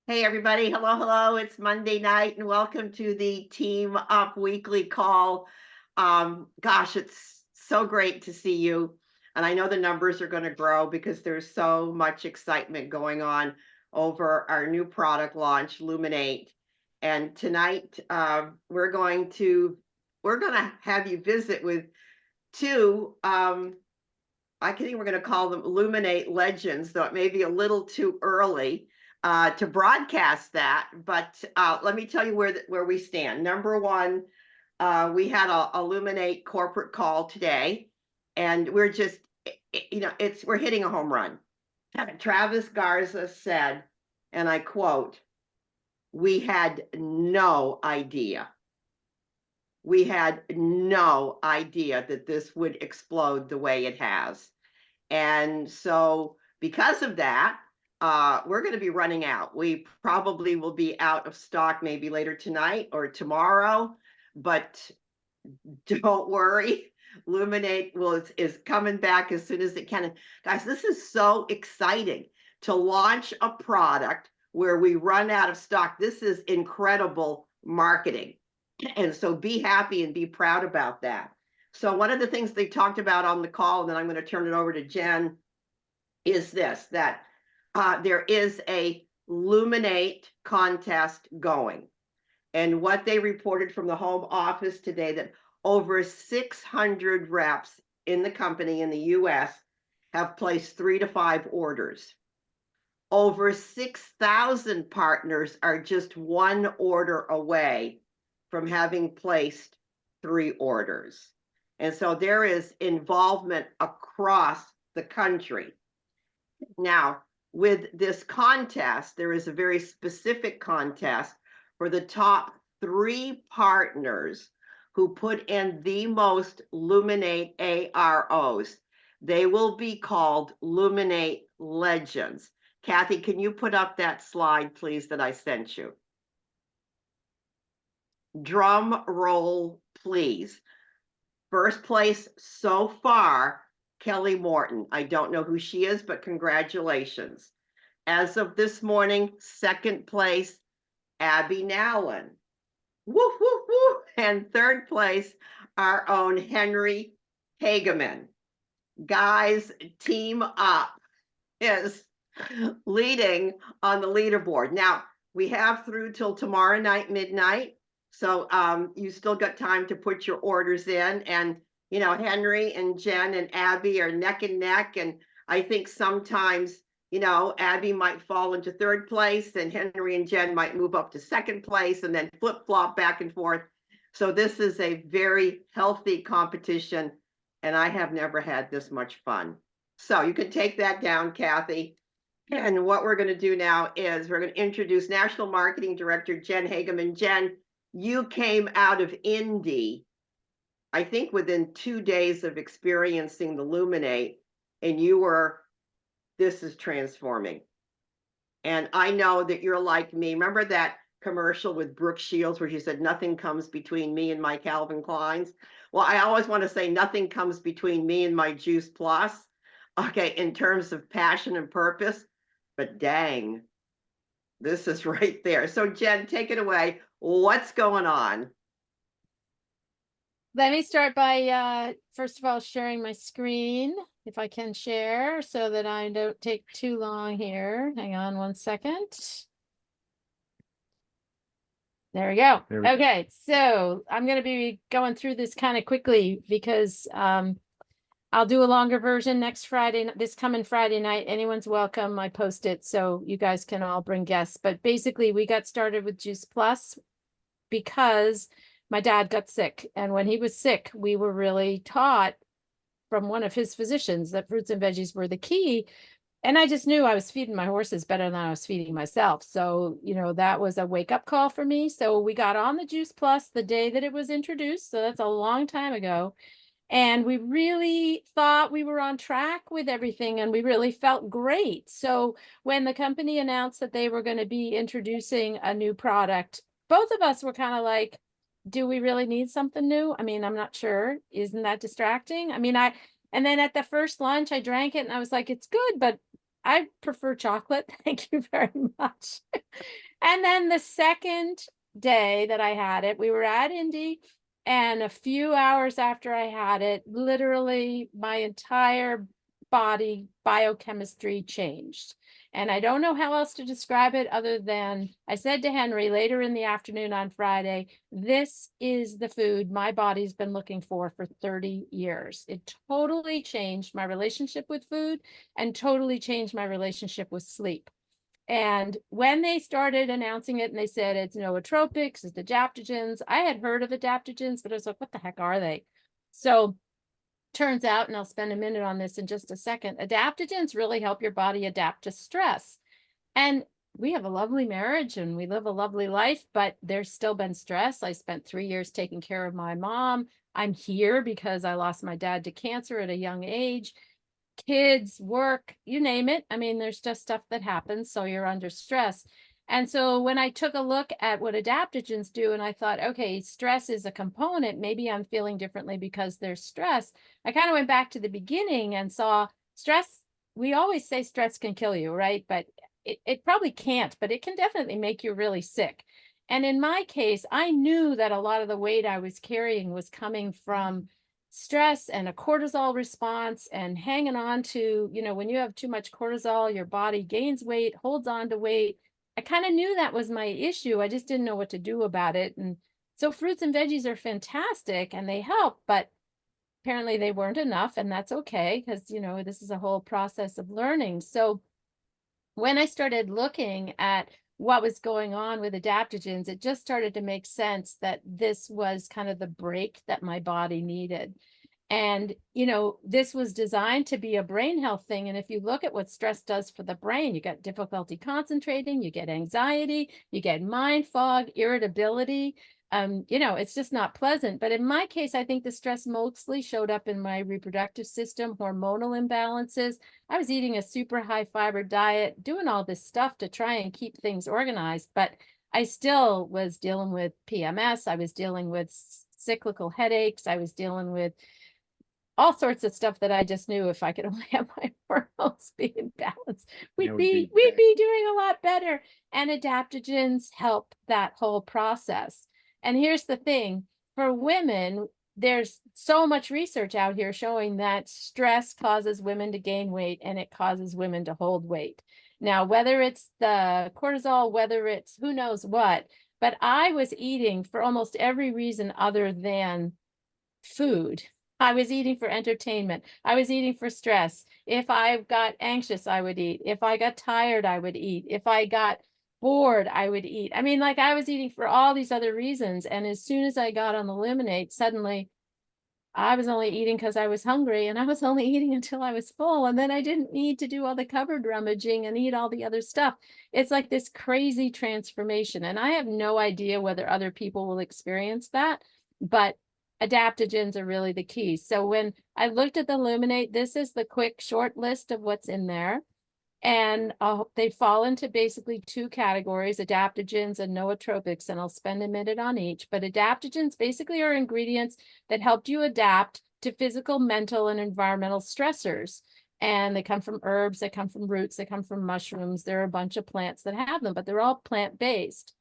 Hey everybody, hello. It's Monday night and welcome to the Team Up weekly call. Gosh, it's so great to see you. And I know the numbers are going to grow because there's so much excitement going on over our new product launch, LUMINATE. And tonight we're going to have you visit with two I think we're going to call them Illuminate legends, though it may be a little too early to broadcast that. But let me tell you where we stand. Number one, we had a Illuminate corporate call today, and we're just, we're hitting a home run. Travis Garza said, and I quote, "We had no idea. We had no idea that this would explode the way it has." And so because of that, we're going to be running out. We probably will be out of stock maybe later tonight or tomorrow, but don't worry. Luminate is coming back as soon as it can. And guys, this is so exciting to launch a product where we run out of stock. This is incredible marketing. And so be happy and be proud about that. So one of the things they talked about on the call, and then I'm going to turn it over to Jen, is this, that there is a Luminate contest going. And what they reported from the home office today, that over 600 reps in the company in the US have placed 3 to 5 orders. Over 6,000 partners are just one order away from having placed 3 orders. And so there is involvement across the country. Now, with this contest, there is a very specific contest for the top 3 partners who put in the most Luminate AROs. They will be called Luminate Legends. Kathy, can you put up that slide, please, that I sent you? Drum roll, please. First place so far, Kelly Morton. I don't know who she is, but congratulations. As of this morning, second place, Abby Nowlin. Woo, woo, woo. And third place, our own Henry Hagemann. Guys, Team Up is leading on the leaderboard. Now, we have through till tomorrow night, midnight. So you still got time to put your orders in. And, Henry and Jen and Abby are neck and neck. And I think sometimes, Abby might fall into third place and Henry and Jen might move up to second place and then flip flop back and forth. So this is a very healthy competition. And I have never had this much fun. So you can take that down, Kathy. And what we're going to do now is we're going to introduce National Marketing Director Jen Hagemann. Jen, you came out of Indy, I think within 2 days of experiencing the Luminate, and this is transforming. And I know that you're like me. Remember that commercial with Brooke Shields where she said, "Nothing comes between me and my Calvin Kleins"? Well, I always want to say nothing comes between me and my Juice Plus. Okay, in terms of passion and purpose, but dang, this is right there. So Jen, take it away. What's going on? Let me start by, first of all, sharing my screen, if I can share, so that I don't take too long here. Hang on one second. There we go. Okay, so I'm going to be going through this kind of quickly because I'll do a longer version next Friday, this coming Friday night. Anyone's welcome. I post it so you guys can all bring guests. But basically, we got started with Juice Plus because my dad got sick. And when he was sick, we were really taught from one of his physicians that fruits and veggies were the key. And I just knew I was feeding my horses better than I was feeding myself. So, that was a wake up call for me. So we got on the Juice Plus the day that it was introduced. So that's a long time ago. And we really thought we were on track with everything and we really felt great. So when the company announced that they were going to be introducing a new product, both of us were kind of like, do we really need something new? I mean, I'm not sure. Isn't that distracting? I mean, and then at the first lunch, I drank it and I was like, it's good, but I prefer chocolate. Thank you very much. And then the second day that I had it, we were at Indy, and a few hours after I had it, literally my entire body biochemistry changed. And I don't know how else to describe it other than I said to Henry later in the afternoon on Friday, this is the food my body's been looking for 30 years. It totally changed my relationship with food and totally changed my relationship with sleep. And when they started announcing it and they said it's nootropics, it's adaptogens, I had heard of adaptogens, but I was like, what the heck are they? So turns out, and I'll spend a minute on this in just a second, adaptogens really help your body adapt to stress. And we have a lovely marriage and we live a lovely life, but there's still been stress. I spent 3 years taking care of my mom. I'm here because I lost my dad to cancer at a young age. Kids, work, you name it. I mean, there's just stuff that happens, so you're under stress. And so when I took a look at what adaptogens do, and I thought, okay, stress is a component, maybe I'm feeling differently because there's stress. I kind of went back to the beginning and saw stress. We always say stress can kill you, right? But it probably can't, but it can definitely make you really sick. And in my case, I knew that a lot of the weight I was carrying was coming from stress and a cortisol response and hanging on to, when you have too much cortisol, your body gains weight, holds on to weight. I kind of knew that was my issue. I just didn't know what to do about it. And so fruits and veggies are fantastic and they help, but apparently they weren't enough. And that's okay because, this is a whole process of learning. So when I started looking at what was going on with adaptogens, it just started to make sense that this was kind of the break that my body needed. And, this was designed to be a brain health thing. And if you look at what stress does for the brain, you get difficulty concentrating, you get anxiety, you get mind fog, irritability. It's just not pleasant. But in my case, I think the stress mostly showed up in my reproductive system, hormonal imbalances. I was eating a super high fiber diet, doing all this stuff to try and keep things organized, but I still was dealing with PMS. I was dealing with cyclical headaches. I was dealing with all sorts of stuff that I just knew if I could only have my hormones be in balance, we'd be doing a lot better. And adaptogens help that whole process. And here's the thing, for women, there's so much research out here showing that stress causes women to gain weight and it causes women to hold weight. Now, whether it's the cortisol, whether it's who knows what, but I was eating for almost every reason other than food. I was eating for entertainment. I was eating for stress. If I got anxious, I would eat. If I got tired, I would eat. If I got bored, I would eat. I mean, like I was eating for all these other reasons. And as soon as I got on the LUMINATE, suddenly I was only eating because I was hungry and I was only eating until I was full. And then I didn't need to do all the cupboard rummaging and eat all the other stuff. It's like this crazy transformation. And I have no idea whether other people will experience that, but adaptogens are really the key. So when I looked at the LUMINATE, this is the quick short list of what's in there. And they fall into basically two categories, adaptogens and nootropics, and I'll spend a minute on each. But adaptogens basically are ingredients that helped you adapt to physical, mental, and environmental stressors. And they come from herbs, they come from roots, they come from mushrooms. There are a bunch of plants that have them, but they're all plant-based.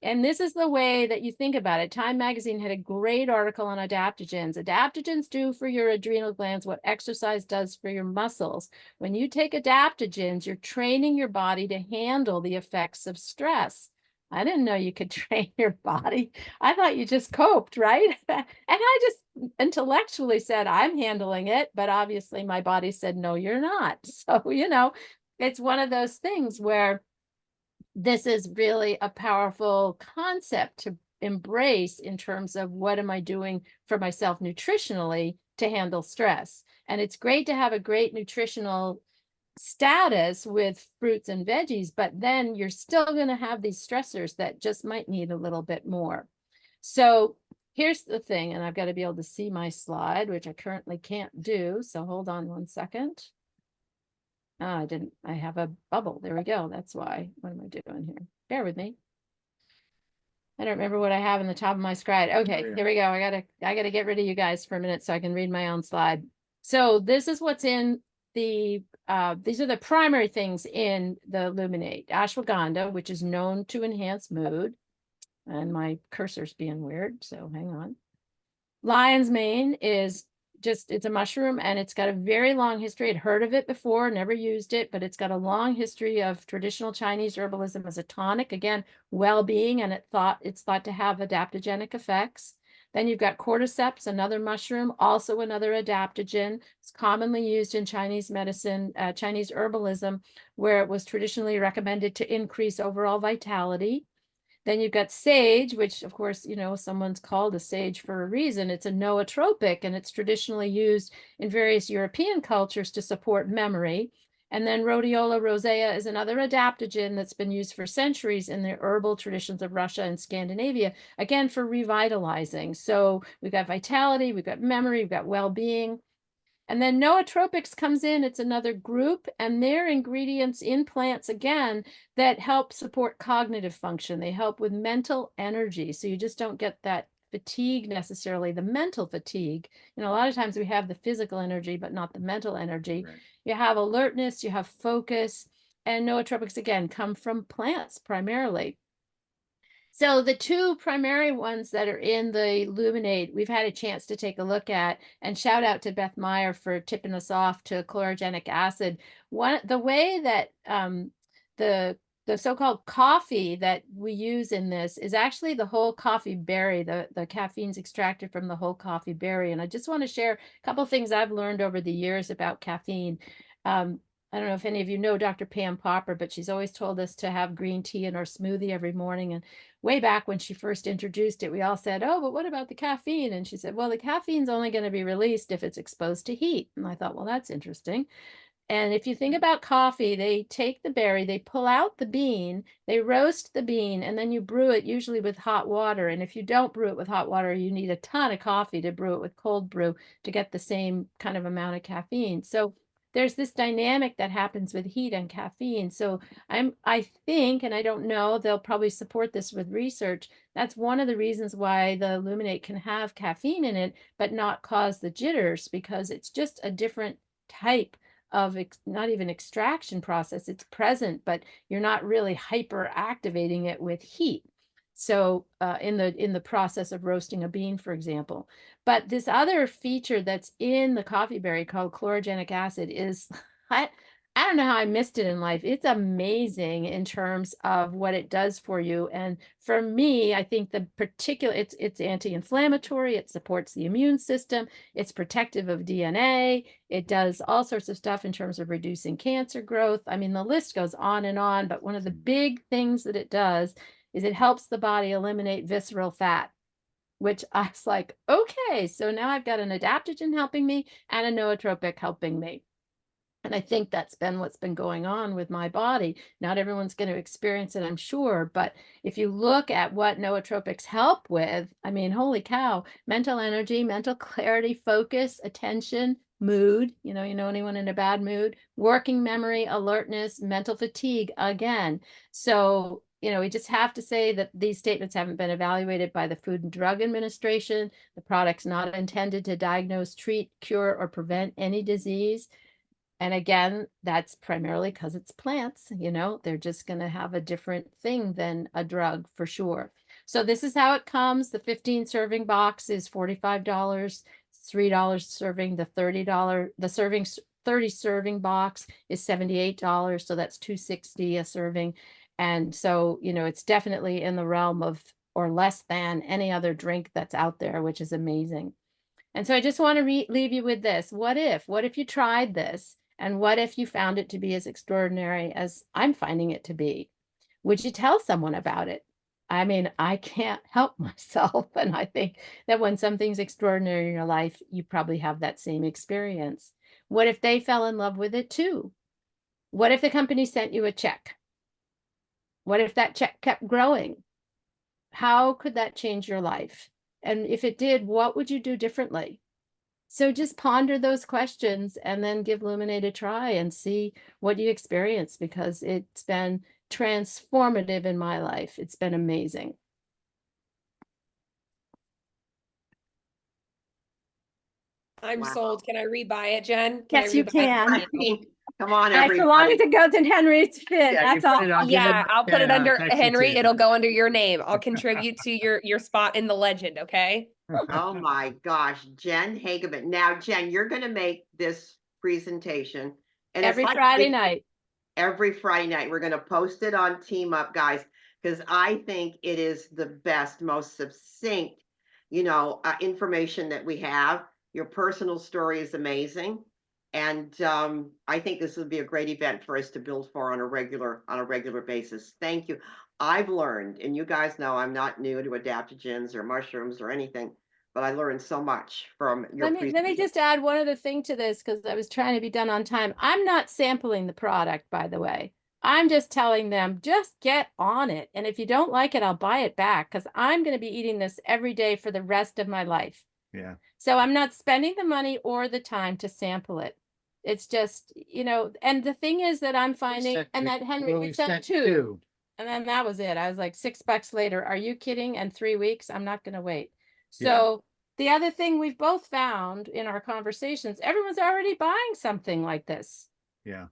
And this is the way that you think about it. Time magazine had a great article on adaptogens. Adaptogens do for your adrenal glands what exercise does for your muscles. When you take adaptogens, you're training your body to handle the effects of stress. I didn't know you could train your body. I thought you just coped, right? And I just intellectually said, I'm handling it. But obviously my body said, no, you're not. So, it's one of those things where this is really a powerful concept to embrace in terms of what am I doing for myself nutritionally to handle stress. And it's great to have a great nutritional status with fruits and veggies, but then you're still going to have these stressors that just might need a little bit more. So here's the thing, and I've got to be able to see my slide, which I currently can't do. So hold on one second. Oh, I have a bubble. There we go. That's why. What am I doing here? Bear with me. I don't remember what I have in the top of my screen. Okay, here we go. I gotta get rid of you guys for a minute so I can read my own slide. So this is what's in these are the primary things in the Luminate. Ashwagandha, which is known to enhance mood. And my cursor's being weird, so hang on. Lion's mane is just, it's a mushroom and it's got a very long history. I'd heard of it before, never used it, but it's got a long history of traditional Chinese herbalism as a tonic, again, well-being, and it's thought to have adaptogenic effects. Then you've got cordyceps, another mushroom, also another adaptogen. It's commonly used in Chinese medicine, Chinese herbalism, where it was traditionally recommended to increase overall vitality. Then you've got sage, which of course, you know, someone's called a sage for a reason. It's a nootropic and it's traditionally used in various European cultures to support memory. And then rhodiola rosea is another adaptogen that's been used for centuries in the herbal traditions of Russia and Scandinavia, again, for revitalizing. So we've got vitality, we've got memory, we've got well-being. And then nootropics comes in, it's another group, and they're ingredients in plants, again, that help support cognitive function. They help with mental energy. So you just don't get that fatigue necessarily, the mental fatigue. You know, a lot of times we have the physical energy, but not the mental energy. Right. You have alertness, you have focus, and nootropics, again, come from plants primarily. So the two primary ones that are in the Luminate, we've had a chance to take a look at, and shout out to Beth Meyer for tipping us off to chlorogenic acid. The way that the so-called coffee that we use in this is actually the whole coffee berry. The caffeine's extracted from the whole coffee berry. And I just want to share a couple of things I've learned over the years about caffeine. I don't know if any of you know Dr. Pam Popper, but she's always told us to have green tea in our smoothie every morning. And way back when she first introduced it, we all said, oh, but what about the caffeine? And she said, well, the caffeine's only going to be released if it's exposed to heat. And I thought, well, that's interesting. And if you think about coffee, they take the berry, they pull out the bean, they roast the bean, and then you brew it usually with hot water. And if you don't brew it with hot water, you need a ton of coffee to brew it with cold brew to get the same kind of amount of caffeine. So there's this dynamic that happens with heat and caffeine. So I think, and I don't know, they'll probably support this with research. That's one of the reasons why the Luminate can have caffeine in it, but not cause the jitters, because it's just a different type of not even extraction process. It's present, but you're not really hyper activating it with heat. So in the process of roasting a bean, for example. But this other feature that's in the coffee berry called chlorogenic acid is, I don't know how I missed it in life. It's amazing in terms of what it does for you. And for me, I think the particular, it's anti-inflammatory, it supports the immune system, it's protective of DNA, it does all sorts of stuff in terms of reducing cancer growth. I mean, the list goes on and on, but one of the big things that it does is it helps the body eliminate visceral fat, which I was like, okay, so now I've got an adaptogen helping me and a nootropic helping me. And I think that's been what's been going on with my body. Not everyone's going to experience it, I'm sure. But if you look at what nootropics help with, I mean, holy cow, mental energy, mental clarity, focus, attention, mood, you know anyone in a bad mood, working memory, alertness, mental fatigue, again. So, we just have to say that these statements haven't been evaluated by the Food and Drug Administration. The product's not intended to diagnose, treat, cure, or prevent any disease. And again, that's primarily because it's plants, they're just going to have a different thing than a drug for sure. So this is how it comes. The 15 serving box is $45, $3 serving. The serving 30 serving box is $78. So that's $260 a serving. And so, it's definitely in the realm of, or less than, any other drink that's out there, which is amazing. And so I just want to leave you with this. What if you tried this? And what if you found it to be as extraordinary as I'm finding it to be? Would you tell someone about it? I mean, I can't help myself. And I think that when something's extraordinary in your life, you probably have that same experience. What if they fell in love with it too? What if the company sent you a check? What if that check kept growing? How could that change your life? And if it did, what would you do differently? So just ponder those questions and then give Luminate a try and see what you experience, because it's been transformative in my life. It's been amazing. I'm Wow. sold. Can I rebuy it, Jen? Can I Yes, you rebuy can. it? I mean, come on, As long as everybody. it goes in Henry's fit, Yeah, you that's put all. it on- give it Yeah, I'll put it and, under text it to Henry. you. It'll go under your name. I'll contribute to your spot in the legend, okay? Oh my gosh, Jen Hagemann. Now, Jen, you're going to make this presentation, and Every it's like Friday night. every Friday night. We're going to post it on Team Up, guys, because I think it is the best, most succinct, information that we have. Your personal story is amazing, and I think this would be a great event for us to build for on a regular basis. Thank you. I've learned, and you guys know I'm not new to adaptogens or mushrooms or anything, but I learned so much from your Let me just add one other thing to this, because I was trying to be done on time. I'm not sampling the product, by the way. I'm just telling them, just get on it. And if you don't like it, I'll buy it back, because I'm going to be eating this every day for the rest of my life. Yeah. So I'm not spending the money or the time to sample it. It's just, and the thing is that I'm finding, and that Henry, we sent two. And then that was it. I was like, $6 later. Are you kidding? And 3 weeks? I'm not going to wait. So the other thing we've both found in our conversations, everyone's already buying something like this. Yeah.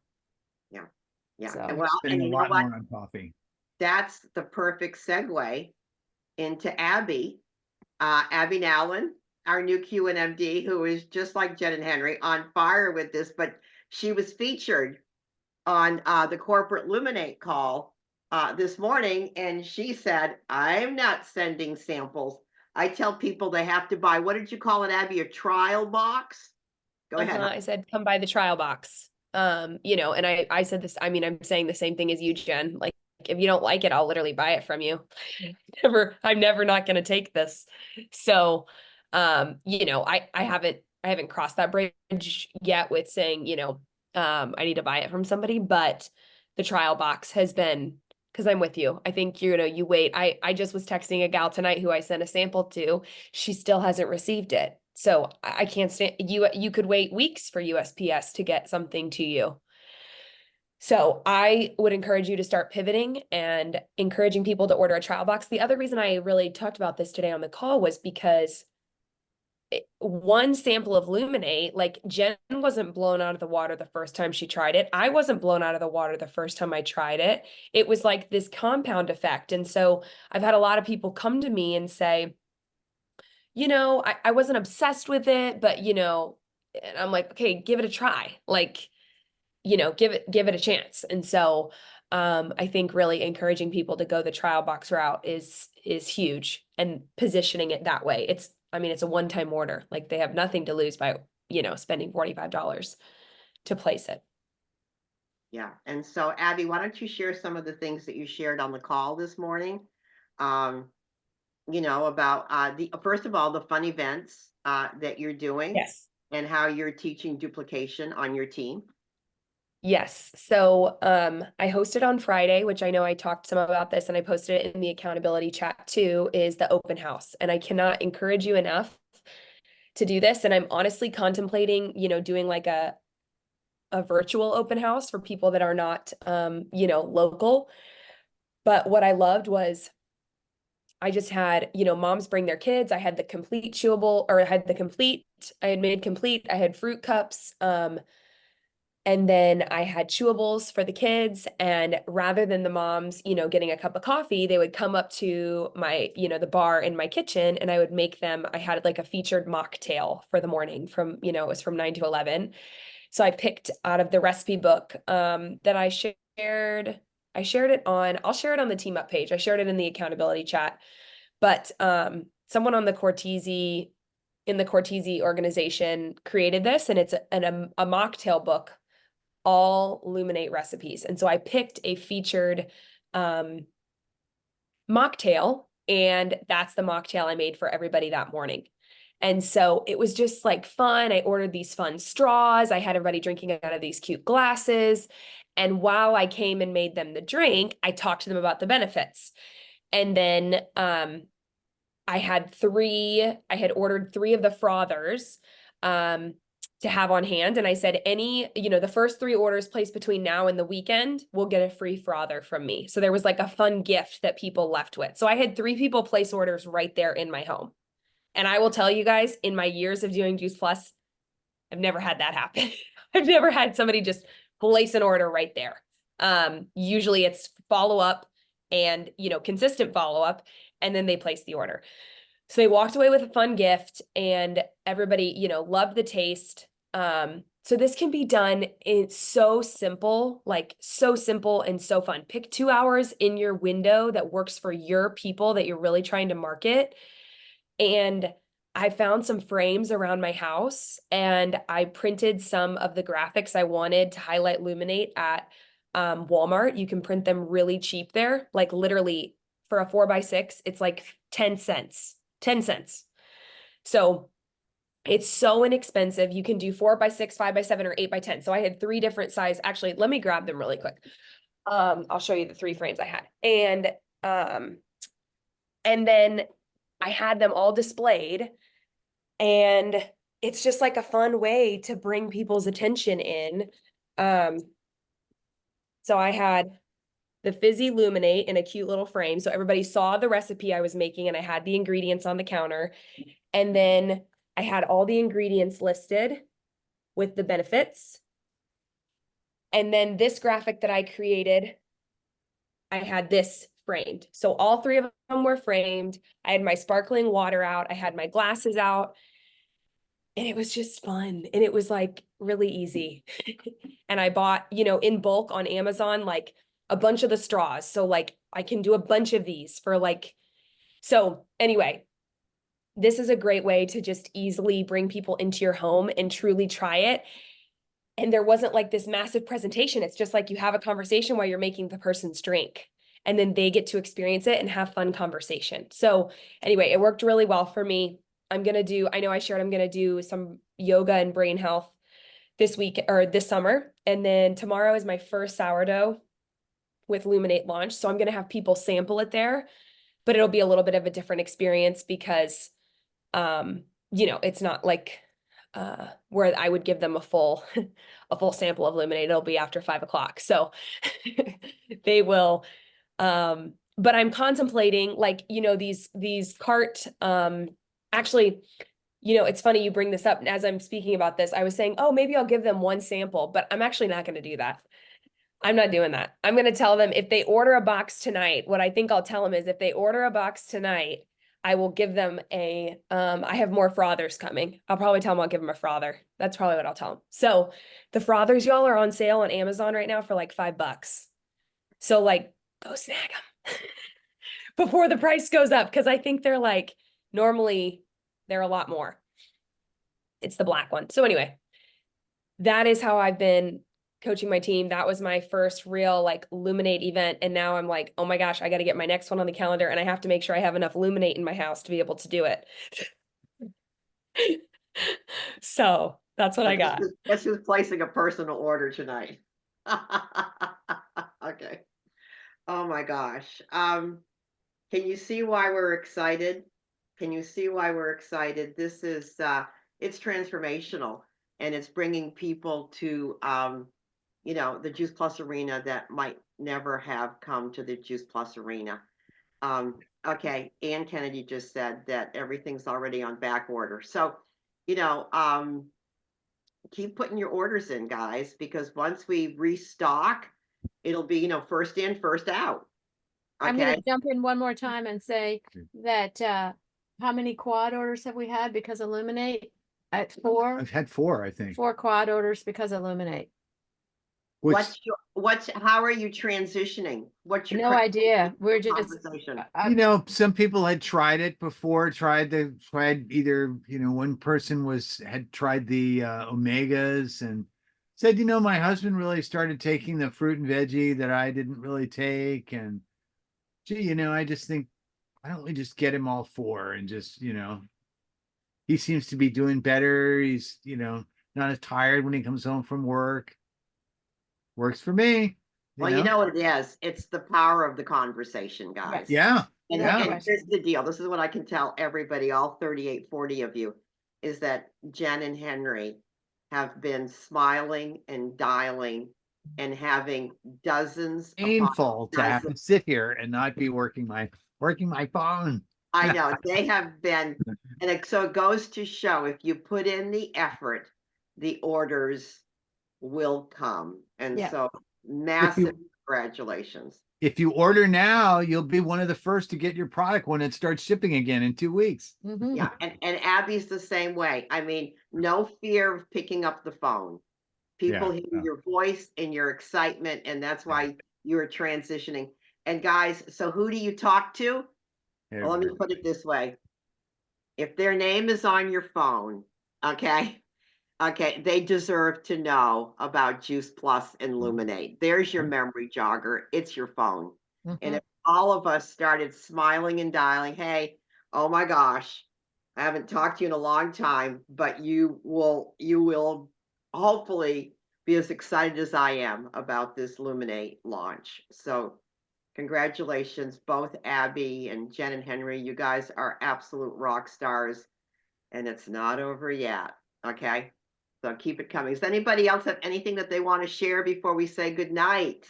Yeah. So- Well, Spending and a you know lot what? more on coffee. That's the perfect segue into Abby. Abby Nowlin, our new QNMD, who is just like Jen and Henry, on fire with this, but she was featured on the corporate LUMINATE call this morning, and she said, I'm not sending samples. I tell people they have to buy, what did you call it, Abby, a trial box? Go ahead. I said, come buy the trial box. And I said this, I mean, I'm saying the same thing as you, Jen. Like, if you don't like it, I'll literally buy it from you. I'm never not going to take this. So, I haven't crossed that bridge yet with saying, I need to buy it from somebody, but the trial box has been, because I'm with you. I think, you wait. I just was texting a gal tonight who I sent a sample to. She still hasn't received it. So I can't stand you could wait weeks for USPS to get something to you. So I would encourage you to start pivoting and encouraging people to order a trial box. The other reason I really talked about this today on the call was because one sample of LUMINATE, like Jen wasn't blown out of the water the first time she tried it. I wasn't blown out of the water the first time I tried it. It was like this compound effect. And so I've had a lot of people come to me and say, I wasn't obsessed with it, but, and I'm like, okay, give it a try. Like, give it a chance. And so I think really encouraging people to go the trial box route is huge, and positioning it that way. It's a one-time order. Like, they have nothing to lose by, spending $45 to place it. Yeah. And so, Abby, why don't you share some of the things that you shared on the call this morning? About first of all, the fun events that you're doing. Yes. And how you're teaching duplication on your team. Yes. So I hosted on Friday, which I know I talked some about this, and I posted it in the accountability chat too, is the open house. And I cannot encourage you enough to do this. And I'm honestly contemplating, doing like a virtual open house for people that are not, local. But what I loved was I just had, moms bring their kids. I had the complete chewable, or I had made complete, I had fruit cups. And then I had chewables for the kids. And rather than the moms, getting a cup of coffee, they would come up to my, the bar in my kitchen, and I would make them, I had like a featured mocktail for the morning from, it was from 9 to 11. So I picked out of the recipe book that I shared. I'll share it on the Team Up page. I shared it in the accountability chat, but someone on the in the Cortese organization created this, and it's a mocktail book, all LUMINATE recipes. And so I picked a featured mocktail, and that's the mocktail I made for everybody that morning. And so it was just like fun. I ordered these fun straws. I had everybody drinking out of these cute glasses. And while I came and made them the drink, I talked to them about the benefits. And then I had ordered 3 of the frothers to have on hand. And I said, the first 3 orders placed between now and the weekend will get a free frother from me. So there was like a fun gift that people left with. So I had 3 people place orders right there in my home. And I will tell you guys, in my years of doing Juice Plus, I've never had that happen. I've never had somebody just place an order right there. Usually it's follow up and, you know, consistent follow up, and then they place the order. So they walked away with a fun gift, and everybody, you know, loved the taste. So this can be done. It's so simple, like so simple and so fun. Pick 2 hours in your window that works for your people that you're really trying to market. And I found some frames around my house, and I printed some of the graphics I wanted to highlight Luminate at Walmart. You can print them really cheap there, like literally for a 4x6, it's like 10 cents, 10 cents. So it's so inexpensive. You can do 4x6, 5x7, or 8x10. So I had 3 different size. Actually, let me grab them really quick. I'll show you the 3 frames I had. And then I had them all displayed, and it's just like a fun way to bring people's attention in. So I had the fizzy Luminate in a cute little frame. So everybody saw the recipe I was making, and I had the ingredients on the counter. And then I had all the ingredients listed with the benefits. And then this graphic that I created, I had this framed. So all 3 of them were framed. I had my sparkling water out. I had my glasses out. And it was just fun. And it was like really easy. And I bought, you know, in bulk on Amazon, like a bunch of the straws. So like I can do a bunch of these for like, so anyway, this is a great way to just easily bring people into your home and truly try it. And there wasn't like this massive presentation. It's just like you have a conversation while you're making the person's drink, and then they get to experience it and have fun conversation. So anyway, it worked really well for me. I know I shared I'm going to do some yoga and brain health this week or this summer. And then tomorrow is my first sourdough with Luminate launch. So I'm going to have people sample it there, but it'll be a little bit of a different experience because, you know, it's not like, where I would give them a full sample of Luminate. It'll be after 5 o'clock. So they will, but I'm contemplating like, you know, these cart, actually, you know, it's funny you bring this up. As I'm speaking about this, I was saying, oh, maybe I'll give them one sample, but I'm actually not going to do that. I'm not doing that. I'm going to tell them if they order a box tonight, what I think I'll tell them is if they order a box tonight, I will give them I have more frothers coming. I'll probably tell them I'll give them a frother. That's probably what I'll tell them. So the frothers, y'all, are on sale on Amazon right now for like $5. So like, go snag them before the price goes up. Cause I think they're like, normally they're a lot more. It's the black one. So anyway, that is how I've been coaching my team. That was my first real like Luminate event. And now I'm like, oh my gosh, I got to get my next one on the calendar, and I have to make sure I have enough Luminate in my house to be able to do it. So that's what I got. That's just placing a personal order tonight. Okay. Oh my gosh. Can you see why we're excited? Can you see why we're excited? This is, it's transformational, and it's bringing people to, you know, the Juice Plus arena that might never have come to the Juice Plus arena. Okay. Ann Kennedy just said that everything's already on back order. So, you know, keep putting your orders in, guys, because once we restock, it'll be, you know, first in, first out. I'm going Okay. to jump in one more time and say that, how many quad orders have we had because of Luminate? At 4? I've had 4, I think. 4 quad orders because of Luminate. Which How are you transitioning? What's your No idea. We're just, conversation? you know, some people had tried it before, tried either, you know, one person had tried the omegas and said, you know, my husband really started taking the fruit and veggie that I didn't really take. And gee, you know, I just think, why don't we just get him all 4 and just, you know, he seems to be doing better. He's, you know, not as tired when he comes home from work. Works for me. You know what it is? It's the power of the conversation, guys. Yeah. And, Yeah. and here's the deal. This is what I can tell everybody, all 38, 40 of you, is that Jen and Henry have been smiling and dialing and having dozens. Painful to have to sit here and not be working my phone. I know they have been, and so it goes to show, if you put in the effort, the orders will come. And Yeah. so massive congratulations. If you order now, you'll be one of the first to get your product when it starts shipping again in 2 weeks. Mhm. Yeah, and Abby's the same way. I mean, no fear of picking up the phone. People Yeah, hear yeah. your voice and your excitement, and that's why you're transitioning. And guys, so who do you talk to? Well, let me put it this way. If their name is on your phone, okay, they deserve to know about Juice Plus and Luminate. There's your memory jogger. It's your phone. And Mhm. if all of us started smiling and dialing, hey, oh my gosh, I haven't talked to you in a long time, but you will hopefully be as excited as I am about this Luminate launch. So congratulations, both Abby and Jen and Henry. You guys are absolute rock stars, and it's not over yet. Okay. So keep it coming. Does anybody else have anything that they want to share before we say good night?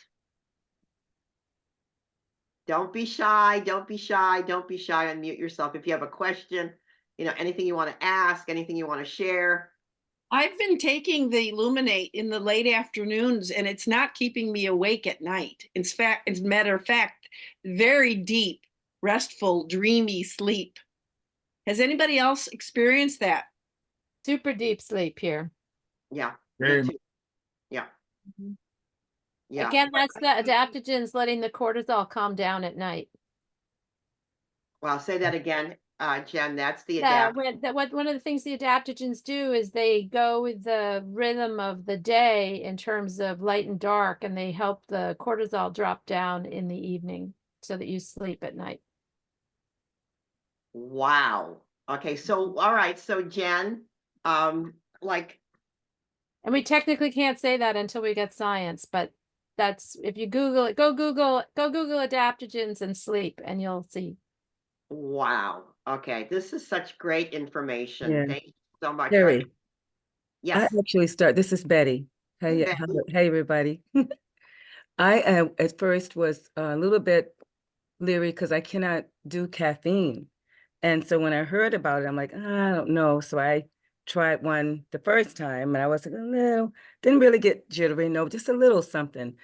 Don't be shy. Don't be shy. Don't be shy. Unmute yourself. If you have a question, anything you want to ask, anything you want to share. I've been taking the Luminate in the late afternoons, and it's not keeping me awake at night. As a matter of fact, very deep, restful, dreamy sleep. Has anybody else experienced that? Super deep sleep here. Yeah. Very Me too. Yeah. Mhm. Yeah. Again, that's the adaptogens letting the cortisol calm down at night. Well, say that again, Jen. That's the Yeah, adapt. one of the things the adaptogens do is they go with the rhythm of the day in terms of light and dark, and they help the cortisol drop down in the evening so that you sleep at night. Wow. Okay. So, all right. So, Jen, like, And we technically can't say that until we get science, but that's if you Google it, go Google adaptogens and sleep, and you'll see. wow. Okay. This is such great information. Yeah. Thank you so much. Terry, I Yes. actually this is Betty. Hey, Betty. hey everybody. I at first was a little bit leery because I cannot do caffeine. And so when I heard about it, I'm like, I don't know. So I tried one the first time and I was like, no, didn't really get jittery, no, just a little something.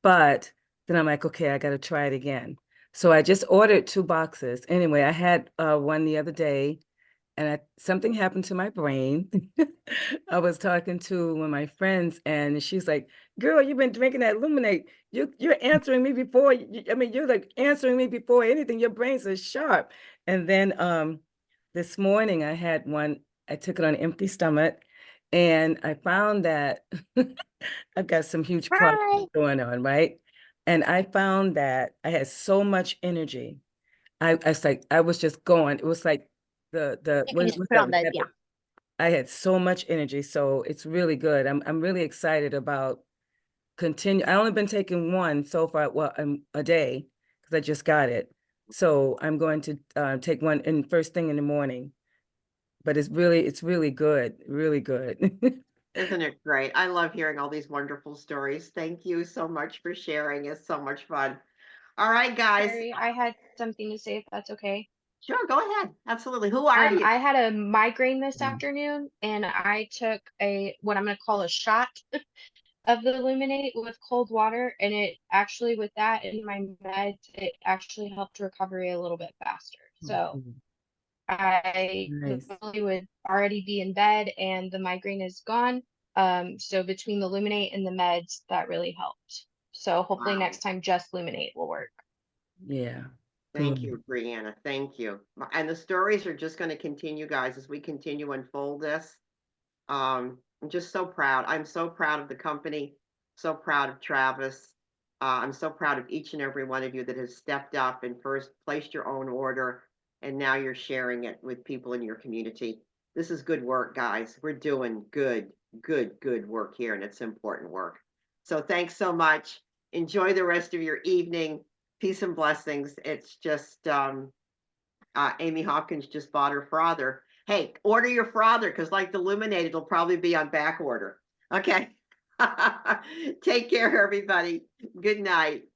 But then I'm like, okay, I got to try it again. So I just ordered 2 boxes. Anyway, I had one the other day and something happened to my brain. I was talking to one of my friends, and she's like, "Girl, you've been drinking that Luminate. You're answering me before. You're like answering me before anything. Your brain's so sharp." And then this morning I had one. I took it on an empty stomach, and I found that I've got some huge problems going on, right? And I found that I had so much energy. I was just going. It was like the You can what just was put on that? the, yeah. I had so much energy, so it's really good. I'm really excited about continue. I only been taking one so far, well, a day because I just got it. So I'm going to take one in first thing in the morning. But it's really good, really good. Isn't it great? I love hearing all these wonderful stories. Thank you so much for sharing. It's so much fun. All right, guys. Terry, I had something to say if that's okay. Sure, go ahead. Absolutely. Who are you? I had a migraine this Mhm. afternoon, and I took what I'm going to call a shot of the Illuminate with cold water, and it actually, with that in my meds, it actually helped recovery a little bit faster. So Mhm. I Nice. normally would already be in bed, and the migraine is gone. So between the Illuminate and the meds, that really helped. So hopefully Wow. next time just Illuminate will work. Yeah. Thank Good. you, Brianna. Thank you. And the stories are just going to continue, guys, as we continue to unfold this. I'm just so proud. I'm so proud of the company, so proud of Travis. I'm so proud of each and every one of you that has stepped up and first placed your own order, and now you're sharing it with people in your community. This is good work, guys. We're doing good work here, and it's important work. So thanks so much. Enjoy the rest of your evening. Peace and blessings. It's just Amy Hopkins just bought her frother. Hey, order your frother because, like the Luminate, it'll probably be on back order. Okay. Take care, everybody. Good night.